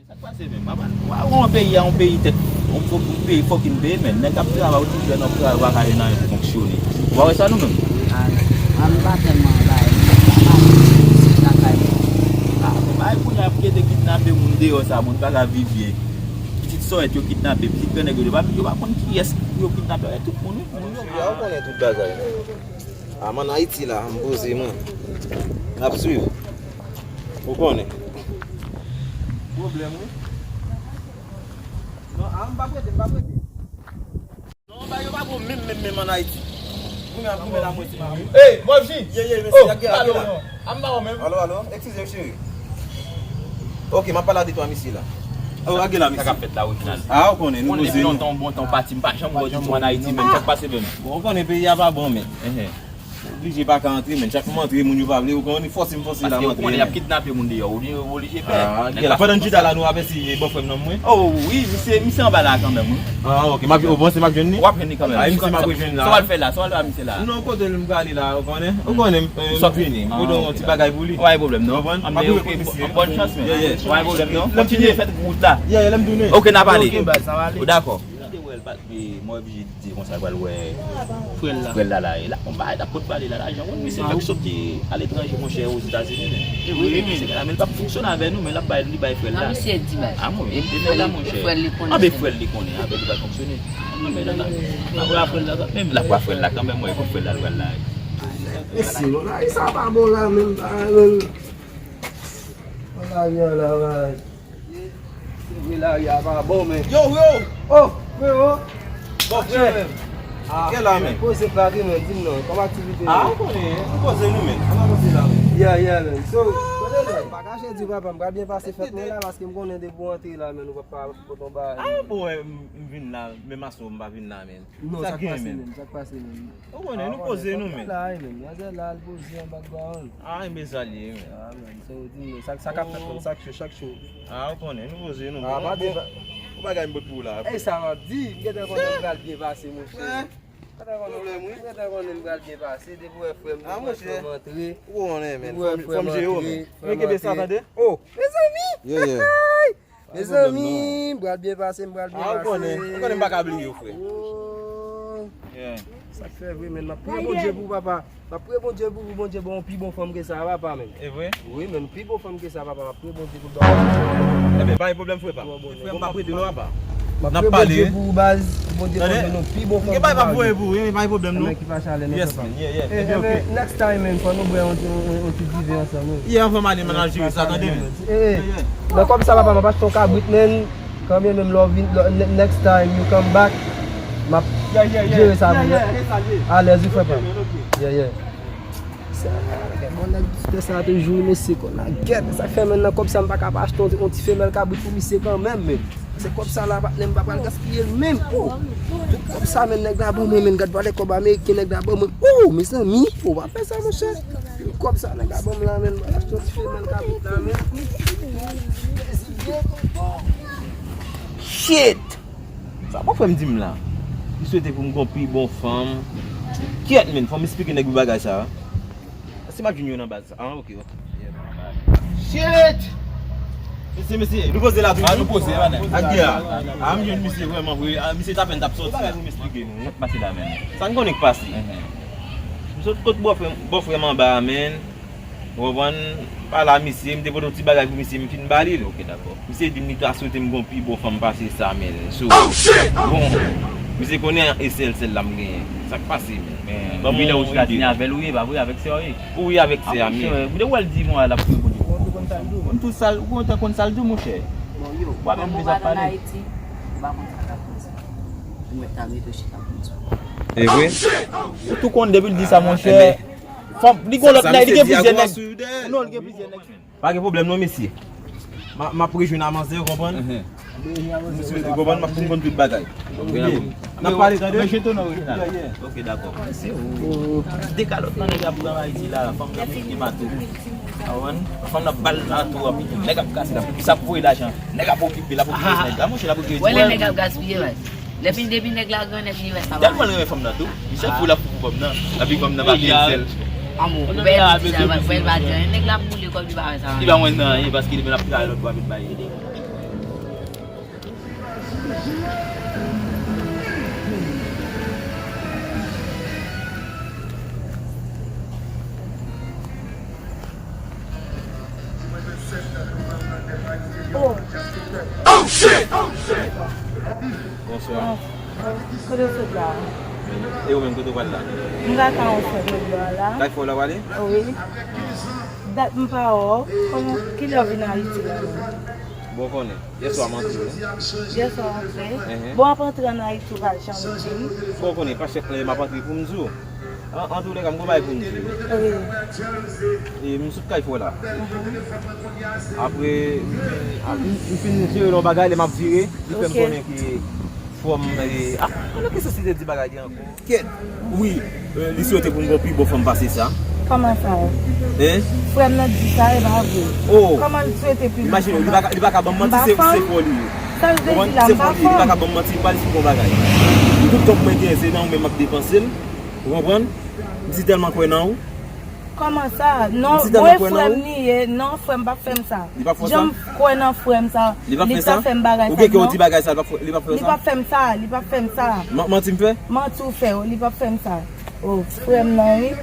Ça passe même. On paye tête. On paye fucking paye mais nèg a travail tout faire notre travail dans fonctionner. On va ça nous même. On pas tellement là. Bah pour y a de kidnapper moun dehors ça moun pas la vivre bien. Petite soeur yo kidnapper, petite nèg yo pas connait qui est yo kidnapper tout monde. Ya on connaît tout bagay. Ah man Haïti là, me poser moi. N'a suivre. Vous connaissez problème oui. Non, on pas prêter. Non, bah yo pas même en Haïti. Vous la moitié. Hey, moi aussi. Monsieur, Allô. Excusez chérie. OK, m'a parlé de toi ici là. Oh, regarde là, Ça fait la original. ah, on connaît, nous On est longtemps bon temps parti, pas chambre du en Haïti même ça passe même. on connaît pays pas bon mais. Obligé pas rentrer mais chaque moment entrer moun yo pas vle, on force là Parce rentrer. qu'on a kidnappé moun dehors, on obligé Ah, faire. pendant que là nous avec si bon frère non moi. Oh oui, monsieur en bas là quand même. Ah, OK, m'a au bon c'est m'a jeune. On va prendre quand même. Ah, monsieur m'a jeune là. Ça va le faire là, ça va le monsieur là. Non, côté le m'gali là, on connaît soit fini. Vous don un petit bagage pour lui. Ouais, problème non. Bonne Bonne chance mais. Ouais, problème non. L'homme Continue fait route là. Yeah, l'aime donner. OK, n'a pas aller. Ça va aller. D'accord. Moi obligé de dire comme ça ouais. Frère là et là on va pas parler là l'argent mais c'est pas sorti à l'étranger mon cher aux États-Unis. Oui, mais c'est là mais pas fonctionner avec nous mais là pas lui frère là. Non, c'est 10 balles. Ah moi et là mon cher. Ah ben frère les connaît avec il va fonctionner. Mais là même là quoi frère là quand même moi il faut frère là là. Et si on a ça va bon là même. On a bien là. Oui là il y a pas bon mais. Yo. Oh, frérot. Bon frère. Quel là mais. Faut se plaquer mais dis non, comme activité. Ah, on connaît. On pose nous mais. On va passer là. Yeah man. So, pas cacher du papa, m'pa bien passer fête là parce que me connais des bons entrer là mais nous va pas pour tomber. Ah bon, vinn là, même maçon m'pa vinn là men. Non, ça passe même. On connaît, nous poser nous men. Là, même. Là, le poser en background. Ah, mais ça lié. Ah, man. So, dis ça capte comme ça chaque show. Ah, on connaît, nous poser nous. Ah, pas de. On va gagner pour là. Eh, ça m'a dit, il y a des gens qui va bien passer, mon cher. Il y a des gens qui va bien passer, des fois, frère. Ah, mon cher. Montrer. Où on est, men? Ouais, Comme Géo, men. frère, Mais que ça attendez? Oh, mes amis! Yeah. Mes amis, bral bien passer, bral bien Ah, passer. on connaît pas câble yo, frère. Oh, Yeah. ça fait vrai, mais ma prière bon Dieu pour papa. Ma prière bon Dieu pour bon Dieu, bon, plus bon femme que ça va pas, même. Et vrai? Oui, mais plus bon femme que ça va pas, ma prière bon Dieu pour Eh ben, pas de problème, frère pas. Frère pas prêter nous pas. ma N'a prière pas bon Dieu allé. pour base, bon Dieu pour nous, plus bon femme. Que pas pour vous, pas de problème nous. Qui va chaler, Yes, man. Yeah. Eh, OK. next time, man, quand nous voyons, on te dit ensemble. Yeah, on va aller ménager ça, attendez. Mais comme ça va pas, ton cabrit, man, quand même love next time you come back, ma gérer ça. Allez, je fais pas. Yeah. Ça toujours, mais c'est qu'on a guette. Ça fait maintenant comme ça, je ne peux pas acheter un petit femelle cabrit pour monsieur quand même. C'est comme ça, là, je ne peux pas le gaspiller même. Comme ça, je ne peux pas le gaspiller même. Oh, mes amis, on va faire ça, mon cher. Comme ça, je ne peux pas acheter un petit femelle cabrit. Shit! Ça pas faire me dire là. Il souhaite pour me comprendre bon femme. Qui est men? Faut m'expliquer nèg bagage ça. C'est ma junior dans base. Ah OK. Shit! Monsieur, nous poser là. Ah nous poser là. Ah me jeune monsieur vraiment oui, monsieur t'a peine t'a sorti pour m'expliquer. On passer là même. Ça ne connaît pas si. Monsieur côté bon vraiment bas men. On va par là monsieur, me déposer petit bagage pour monsieur me fin bali. OK d'accord. Monsieur dit me t'a souhaité me bon puis bon femme passer ça mais. Bon. Monsieur connaît SL celle là me gagner. Ça passe mais Bon il est aussi gardien avec lui, bah oui avec sérieux. oui avec ses amis. Vous devez le dire moi là pour on tout sale, on t'a kon sale mon cher. Moi même déjà parler. Et oui. Tout compte depuis dit ça mon cher. Femme, il go l'autre là, il get plusieurs nèg. Non, il get plusieurs nèg. Pas de problème non monsieur. Ma pour jouer à manger, vous comprenez? Monsieur, vous comprenez ma pour toute bagaille. N'a pas les gars, je ton original. OK, d'accord. Dès que l'autre nèg a pour Haïti là, femme la qui bateau. Awan, femme la balle là tout, nèg a casser là, ça pour l'argent. Nèg a pour piper là pour nèg. Mon cher là pour que. Ouais, les nèg a gaspiller ouais. Les filles depuis nèg la grand nèg vivre ça va. Tellement les femmes là tout. Il sait pour la pour comme là. La vie comme dans ma pincelle. Amour, belle ça va faire va dire nèg la boule comme il va ça. Il va moins parce qu'il est là pour l'autre va bailler. Bonsoir. Kodo sot la? E ou men kodo wad la? Mga kan ou sot la? Kay fò la wale? Oui. Dat mpa ou, kono ki lò vin a iti la? Bon konen. Yes ou a manti ou? Yes ou antre. Bon apantre an a iti val chan mwen. Bon konen, pa chek le mapantri pou mzou. An tou le kam go bay pou mzou. Oui. E msout kay fò la. Apre, m fin jere lon bagay le map vire. Di fèm konen ki fòm ano ki sosite di bagay di anko? Ken? Oui, li souwete pou mgo pi bo fòm pase sa. Koman sa? Frem nan di sa e ba avwe. Koman li souwete pi? Imagine, li baka bon manti se foli. Sa li de di la mba Li baka bon manti, pali si bon bagay. Tout top mwen gen se nan mwen mak depansil. Ou kompon? Msi telman kwen nan ou. Koman sa? Non, mwen frem ni non frem ba fem sa. Li ba fò sa? Jom kwen nan frem sa. Li ba fem sa? Ou ge ki ou di bagay sa, li ba fò sa? Li ba fem sa, li ba fem sa. Manti mfe? Manti ou fe, li ba fem sa. Oh, frem nan yi.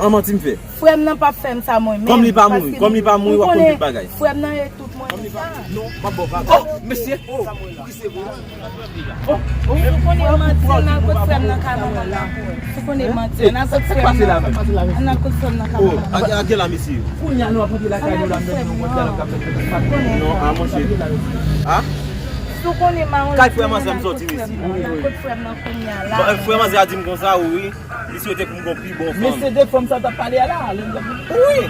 An manti mfe? Frem nan pa fem sa mwen men. Kom li pa moui, wap kon di bagay. Frem nan yi tout mwen sa. Non, pa bo bagay. Oh, mesye! Oh, ki se bo? Sou konen manti, nan kote frem nan kamera la. Sou konen manti, nan kote frem nan. Nan kote frem nan kamera la. Oh, a gel la mesye? Pou nyan nou apote la kayo la mwen. Non, a monshe. Ha? Sou konen man Kay fwe man se msoti misi. nan kote frem nan konen la. Fwe man se a di m kon sa oui. Li souwete pou m kon pi bon fam. Mè se de fòm sa ta pale ala. Oui!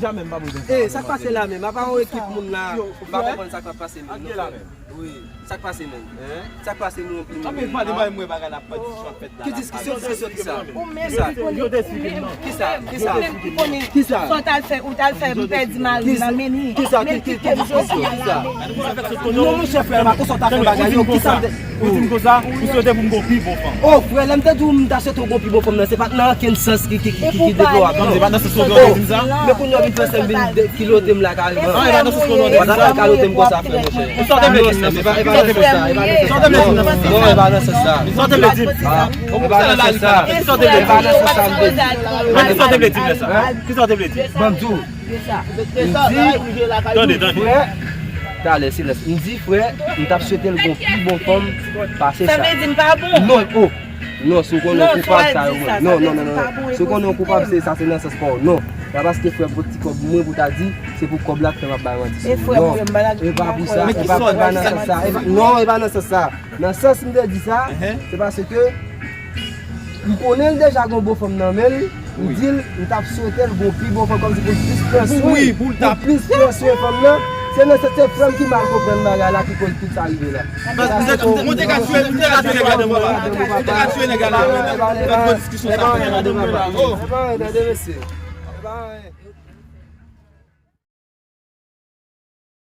Jamen ba mou den. Sak pase la men, ma pa ou ekip moun la. Ba pa kon sak pase men. A gel la men? Oui, sak pase men. Sak pase nou pi A men. men pa di ba mwen bagay la pa di chwa fet da. Ki diskisyon ki sa? Ou men, Ki sa? Yo desfike man. Ki sa? Ki sa? konen Ki sa? son tal fe, ou tal fe mpe di mal nan meni. Ki sa? Ki sa? Non mou chef la, ko son ta fe bagay yo. Ki sa? Ou di m kon sa, ou souwete pou m kon pi bon fam. Oh, frère, lèm te dou m dachet ou go pi bo fòm nan, se pat nan ken sens ki deklo ak. Kom se pa nan se so don di m sa? Mè pou nou avit fè sem bin kilotem la kalman. An, e ba nan se so don di m Wada sa? sa kalotem ko sa fè mò chè. Ou sortem le tim nan, E ba nan se sa, e ba nan se sa. Sortem le tim nan. Non, e ba nan se sa. Sortem le tim. E ba nan se sa. Ki sortem le E ba tim? nan se sa mbe. Ki sortem le tim le sa? Ki sortem le tim? Bamdou, Tande, tande. frère, tale, siles. Ndi frère, m tap souwete l gon pi bon fòm pase Sa sa. me di mpa bon. Non, non, sou kon nou Non, koupab sa so a yo. di sa, Non, sa non, me non, di pa bon non. e Sou kon nou positif. koupab se sa se nan se sport. Non. La baske fwe poti kob mwen pou ta di, se pou kob la ke map bayan di. E fwe mwen balag. E ba pou sa, Mais e qui ba sont nan se sa. Non, e ba nan se sa. Nan sens mde di sa, se parce que m konen deja gon bo fòm nan men, m dil, m tap souwete l gon pi bo fòm kom si pou plus preswe. Oui, pou l tap. Plus preswe fòm nan, se nan se te frem ki mal kopren bagay la ki kon tout arrive la. Mwen te ka tue negade mwen la. Mwen te ka tue negade mwen la. Mwen te ka diskusyon sa. E ba,